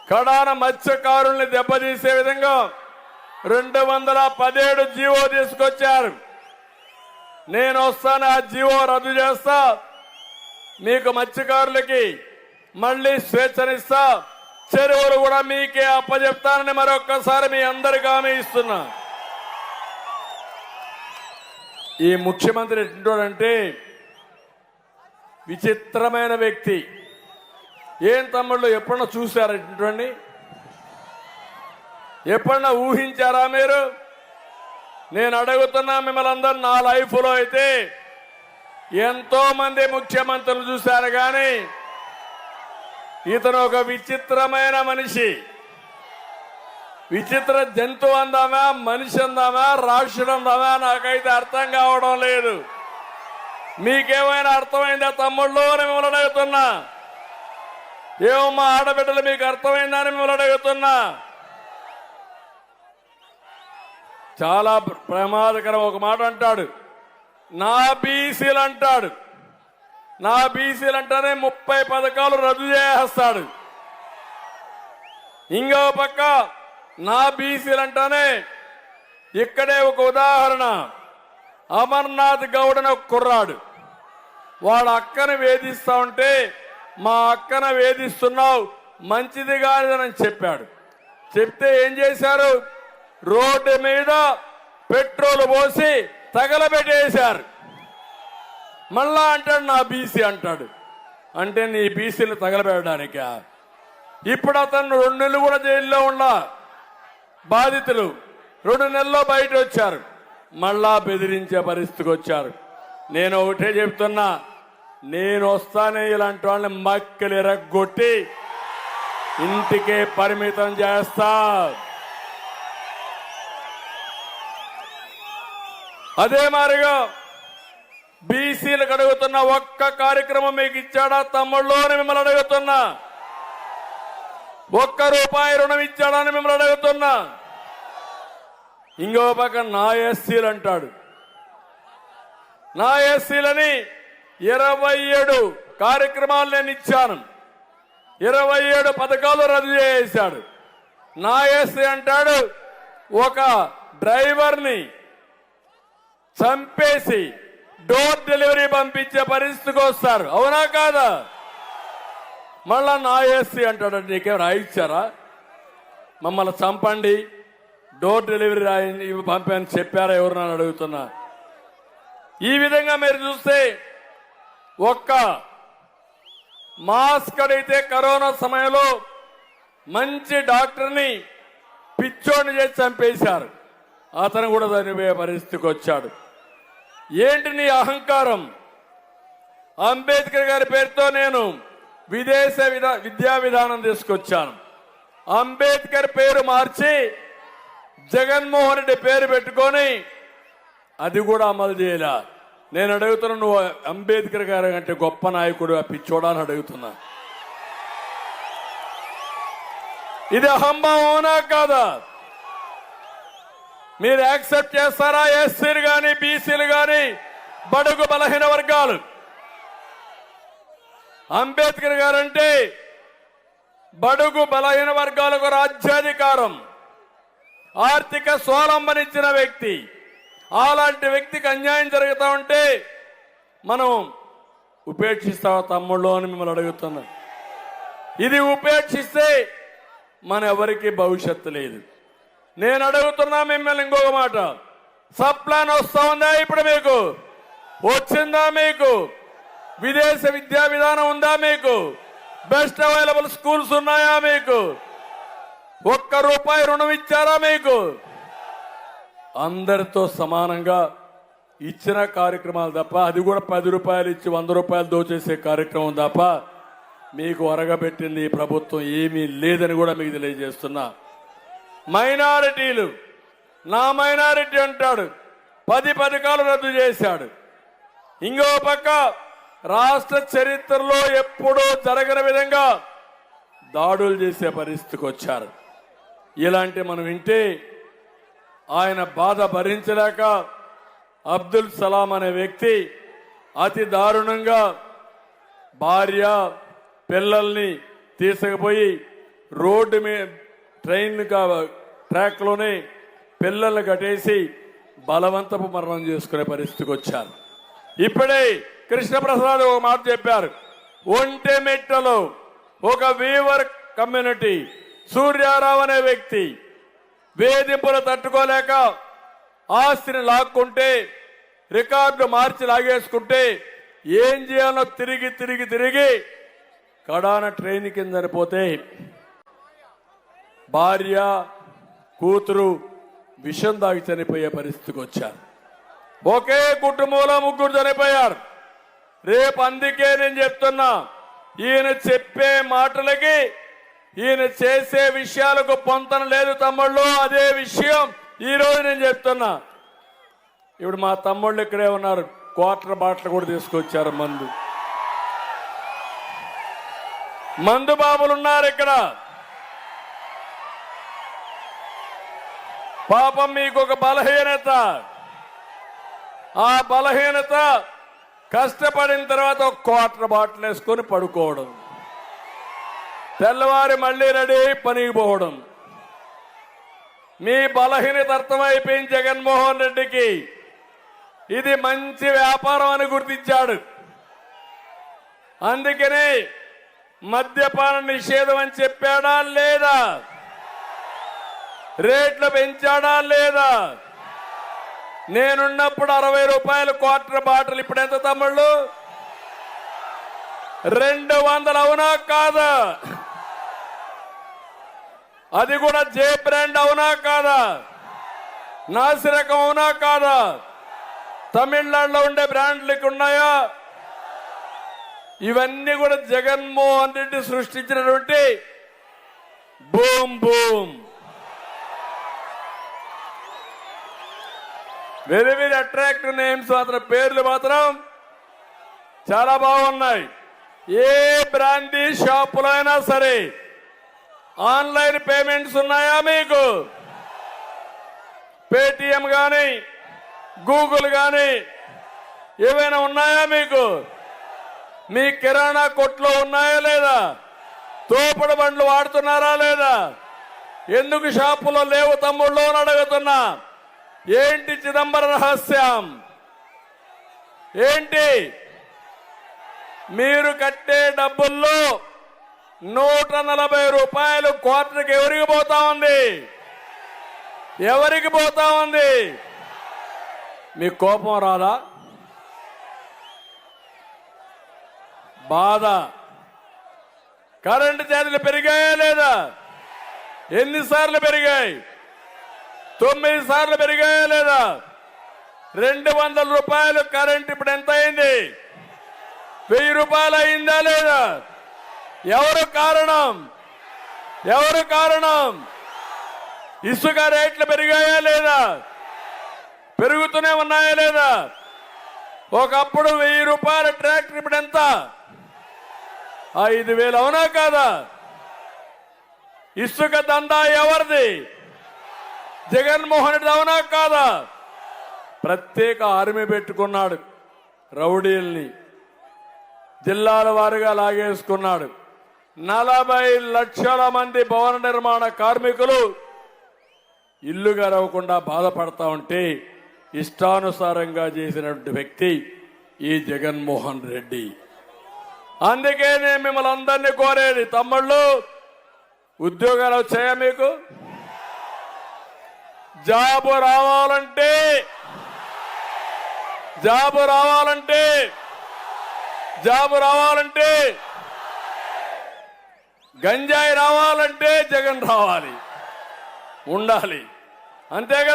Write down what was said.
కడాన మత్స్యకారుల్ని దెబ్బతీసే విధంగా 217 జీవో తీసుకొచ్చారు. నేను వస్తాను, ఆ జీవో రద్దు చేస్తా, మీకు మత్స్యకారులకి మళ్లీ స్వేచ్ఛనిస్తా, చెరువులు కూడా మీకే అప్పచెప్తానని మరొక్కసారి మీ అందరికీ హామీ ఇస్తున్నా. ఈ ముఖ్యమంత్రి ఎట్లుంటాడంటే విచిత్రమైన వ్యక్తి. ఏం తమ్ముళ్ళు ఎప్పుడన్నా చూశారా ఇటువంటి? ఎప్పుడన్నా ఊహించారా మీరు? నేను అడుగుతున్నా మిమ్మల్ని అందరూ. నా లైఫ్లో అయితే ఎంతో మంది ముఖ్యమంత్రులు చూశారు, కానీ ఇతను ఒక విచిత్రమైన మనిషి. విచిత్ర జంతువు అందామా, మనిషి అందామా, రాక్షసుడు అందామా, నాకైతే అర్థం కావడం లేదు. మీకేమైనా అర్థమైందా తమ్ముళ్ళు అని మిమ్మల్ని అడుగుతున్నా. ఏమో మా ఆడబిడ్డలు మీకు అర్థమైందా అని మిమ్మల్ని అడుగుతున్నా. చాలా ప్రమాదకరం. ఒక మాట అంటాడు, నా బీసీలు అంటాడు. నా బీసీలు అంటేనే 30 పథకాలు రద్దు చేస్తాడు. ఇంకో పక్క నా బీసీలు అంటేనే ఇక్కడే ఒక ఉదాహరణ. అమర్నాథ్ గౌడ్ అని ఒక కుర్రాడు, వాడు అక్కను వేధిస్తా ఉంటే, మా అక్కను వేధిస్తున్నావు మంచిది కాదని చెప్పాడు. చెప్తే ఏం చేశారు? రోడ్డు మీద పెట్రోల్ పోసి తగలబెట్టేశారు. మళ్ళా అంటాడు నా బీసీ అంటాడు. అంటే నీ బీసీలు తగలబెట్టడానికా? ఇప్పుడు అతను 2 నెలలు కూడా జైల్లో ఉండా. బాధితులు 2 నెలల్లో బయట వచ్చారు, మళ్ళా బెదిరించే పరిస్థితికి వచ్చారు. నేను ఒకటే చెప్తున్నా, నేను వస్తానే ఇలాంటి వాళ్ళని మక్కలు ఎరగొట్టి ఇంటికే పరిమితం చేస్తా. అదే మారిగా బీసీలకు అడుగుతున్న ఒక్క కార్యక్రమం మీకు ఇచ్చాడా తమ్ముళ్ళు అని మిమ్మల్ని అడుగుతున్నా. ₹1 రుణం ఇచ్చాడా అని మిమ్మల్ని అడుగుతున్నా. ఇంకో పక్క నా ఎస్సీలు అంటాడు. నా ఎస్సీలని 27 కార్యక్రమాలు నేను ఇచ్చాను, 27 పథకాలు రద్దు చేశాడు. నా ఎస్సీ అంటాడు ఒక డ్రైవర్ని చంపేసి డోర్ డెలివరీ పంపించే పరిస్థితికి వస్తారు. అవునా కాదా? మళ్ళా నా ఎస్సీ అంటాడు, నీకేం రాయిచ్చారా? మమ్మల్ని చంపండి, డోర్ డెలివరీ పంపని చెప్పారా ఎవరు నన్ను అడుగుతున్నా. ఈ విధంగా మీరు చూస్తే ఒక్క మాస్క్ అడిగితే కరోనా సమయంలో మంచి డాక్టర్ని పిచ్చోడిని చేసి చంపేశారు. అతను కూడా చనిపోయే పరిస్థితికి వచ్చాడు. ఏంటి నీ అహంకారం? అంబేద్కర్ గారి పేరుతో నేను విదేశ విద్యా విధానం తీసుకొచ్చాను. అంబేద్కర్ పేరు మార్చి జగన్మోహన్ రెడ్డి పేరు పెట్టుకొని అది కూడా అమలు చేయలే. నేను అడుగుతున్నా, నువ్వు అంబేద్కర్ గారి కంటే గొప్ప నాయకుడు పిచ్చోడాలని అడుగుతున్నా. ఇది అహంభావనా కాదా? మీరు యాక్సెప్ట్ చేస్తారా? ఎస్సీలు కానీ బీసీలు కానీ బడుగు బలహీన వర్గాలు. అంబేద్కర్ గారంటే బడుగు బలహీన వర్గాలకు రాజ్యాధికారం, ఆర్థిక స్వావలంబనిచ్చిన వ్యక్తి. అలాంటి వ్యక్తికి అన్యాయం జరుగుతూ ఉంటే మనం ఉపేక్షిస్తావా తమ్ముళ్ళు అని మిమ్మల్ని అడుగుతున్నా. ఇది ఉపేక్షిస్తే మన ఎవరికి భవిష్యత్తు లేదు. నేను అడుగుతున్నా మిమ్మల్ని ఇంకొక మాట, సబ్ ప్లాన్ వస్తా ఉందా? ఇప్పుడు మీకు వచ్చిందా? మీకు విదేశ విద్యా విధానం ఉందా? మీకు బెస్ట్ అవైలబుల్ స్కూల్స్ ఉన్నాయా? మీకు ₹1 రుణం ఇచ్చారా? మీకు అందరితో సమానంగా ఇచ్చిన కార్యక్రమాలు తప్ప, అది కూడా ₹10 ఇచ్చి ₹100 దోచేసే కార్యక్రమం తప్ప మీకు అరగబెట్టింది ఈ ప్రభుత్వం ఏమీ లేదని కూడా మీకు తెలియజేస్తున్నా. మైనారిటీలు, నా మైనారిటీ అంటాడు, 10 పథకాలు రద్దు చేశాడు. ఇంకో పక్క రాష్ట్ర చరిత్రలో ఎప్పుడూ జరగని విధంగా దాడులు చేసే పరిస్థితికి వచ్చారు. ఇలాంటి మనం వింటే ఆయన బాధ భరించలేక అబ్దుల్ సలాం అనే వ్యక్తి అతి దారుణంగా భార్య పిల్లల్ని తీసుకుపోయి రోడ్డు మీద ట్రైన్ ట్రాక్లోనే పిల్లల్ని కట్టేసి బలవంతపు మరణం చేసుకునే పరిస్థితికి వచ్చారు. ఇప్పుడే కృష్ణప్రసాద్ ఒక మాట చెప్పారు. ఒంటెమెట్టలో ఒక వీవర్ కమ్యూనిటీ సూర్యారావు అనే వ్యక్తి వేధింపులు తట్టుకోలేక ఆస్తిని లాక్కుంటే రికార్డు మార్చి లాగేసుకుంటే ఏం చేయాలో తిరిగి తిరిగి తిరిగి కడాన ట్రైన్ కింద చనిపోతే భార్య కూతురు విషం దాగి చనిపోయే పరిస్థితికి వచ్చారు. ఒకే కుటుంబంలో ముగ్గురు చనిపోయారు. రేపు అందుకే నేను చెప్తున్నా, ఈయన చెప్పే మాటలకి ఈయన చేసే విషయాలకు పొంతన లేదు తమ్ముళ్ళు. అదే విషయం ఈ రోజు నేను చెప్తున్నా. ఇప్పుడు మా తమ్ముళ్ళు ఇక్కడే ఉన్నారు, క్వార్టర్ బాటిల్ కూడా తీసుకొచ్చారు. మందు బాబులు ఉన్నారు ఇక్కడ. పాపం మీకు ఒక బలహీనత. ఆ బలహీనత కష్టపడిన తర్వాత ఒక క్వార్టర్ బాటిల్ వేసుకొని పడుకోవడం, తెల్లవారి మళ్లీ రెడీ అయి పనికి పోవడం. మీ బలహీనత అర్థమైపోయింది జగన్మోహన్ రెడ్డికి. ఇది మంచి వ్యాపారం అని గుర్తించాడు. అందుకనే మద్యపాన నిషేధం అని చెప్పాడా లేదా? రేట్లు పెంచాడా లేదా? నేనున్నప్పుడు 60 రూపాయలు క్వార్టర్ బాటిల్, ఇప్పుడు ఎంత తమ్ముళ్ళు? 200. అవునా కాదా? అది కూడా జే బ్రాండ్ అవునా కాదా? నాసిరకం అవునా కాదా? తమిళనాడులో ఉండే బ్రాండ్లకు ఉన్నాయా? ఇవన్నీ కూడా జగన్మోహన్ రెడ్డి సృష్టించినటువంటి boom boom, very very attractive names మాత్రం, పేర్లు మాత్రం చాలా బాగున్నాయి. ఏ బ్రాండీ షాపులో అయినా సరే ఆన్లైన్ పేమెంట్స్ ఉన్నాయా మీకు? పేటిఎం కానీ గూగుల్ కానీ ఏవైనా ఉన్నాయా మీకు? మీ కిరాణా కొట్లో ఉన్నాయా లేదా? తోపుడు బండ్లు వాడుతున్నారా లేదా? ఎందుకు షాపులో లేవు తమ్ముళ్ళు అని అడుగుతున్నా. ఏంటి చిదంబరం రహస్యం ఏంటి? మీరు కట్టే డబ్బుల్లో 140 రూపాయలు క్వార్టర్కి ఎవరికి పోతా ఉంది? ఎవరికి పోతా ఉంది? మీకు కోపం రాదా? బాధ. కరెంటు ఛార్జీలు పెరిగాయా లేదా? ఎన్నిసార్లు పెరిగాయి? 9 సార్లు పెరిగాయా లేదా? 200 రూపాయలు కరెంట్ ఇప్పుడు ఎంత అయింది? 1000 రూపాయలు అయిందా లేదా? ఎవరు కారణం? ఎవరు కారణం? ఇసుక రేట్లు పెరిగాయా లేదా? పెరుగుతూనే ఉన్నాయా లేదా? ఒకప్పుడు 1000 రూపాయల ట్రాక్టర్ ఇప్పుడు ఎంత? 5000. అవునా కాదా? ఇసుక దందా ఎవరిది? జగన్మోహన్ రెడ్డి. అవునా కాదా? ప్రత్యేక ఆర్మీ పెట్టుకున్నాడు, రౌడీల్ని జిల్లాల వారీగా లాగేసుకున్నాడు. 40 లక్షల మంది భవన నిర్మాణ కార్మికులు ఇల్లు గడవకుండా బాధపడతా ఉంటే ఇష్టానుసారంగా చేసినటువంటి వ్యక్తి ఈ జగన్మోహన్ రెడ్డి. అందుకే నేను మిమ్మల్ని అందరినీ కోరేది, తమ్ముళ్ళు ఉద్యోగాలు వచ్చాయా మీకు? జాబు రావాలంటే గంజాయి రావాలంటే జగన్ రావాలి, ఉండాలి. అంతే కదా?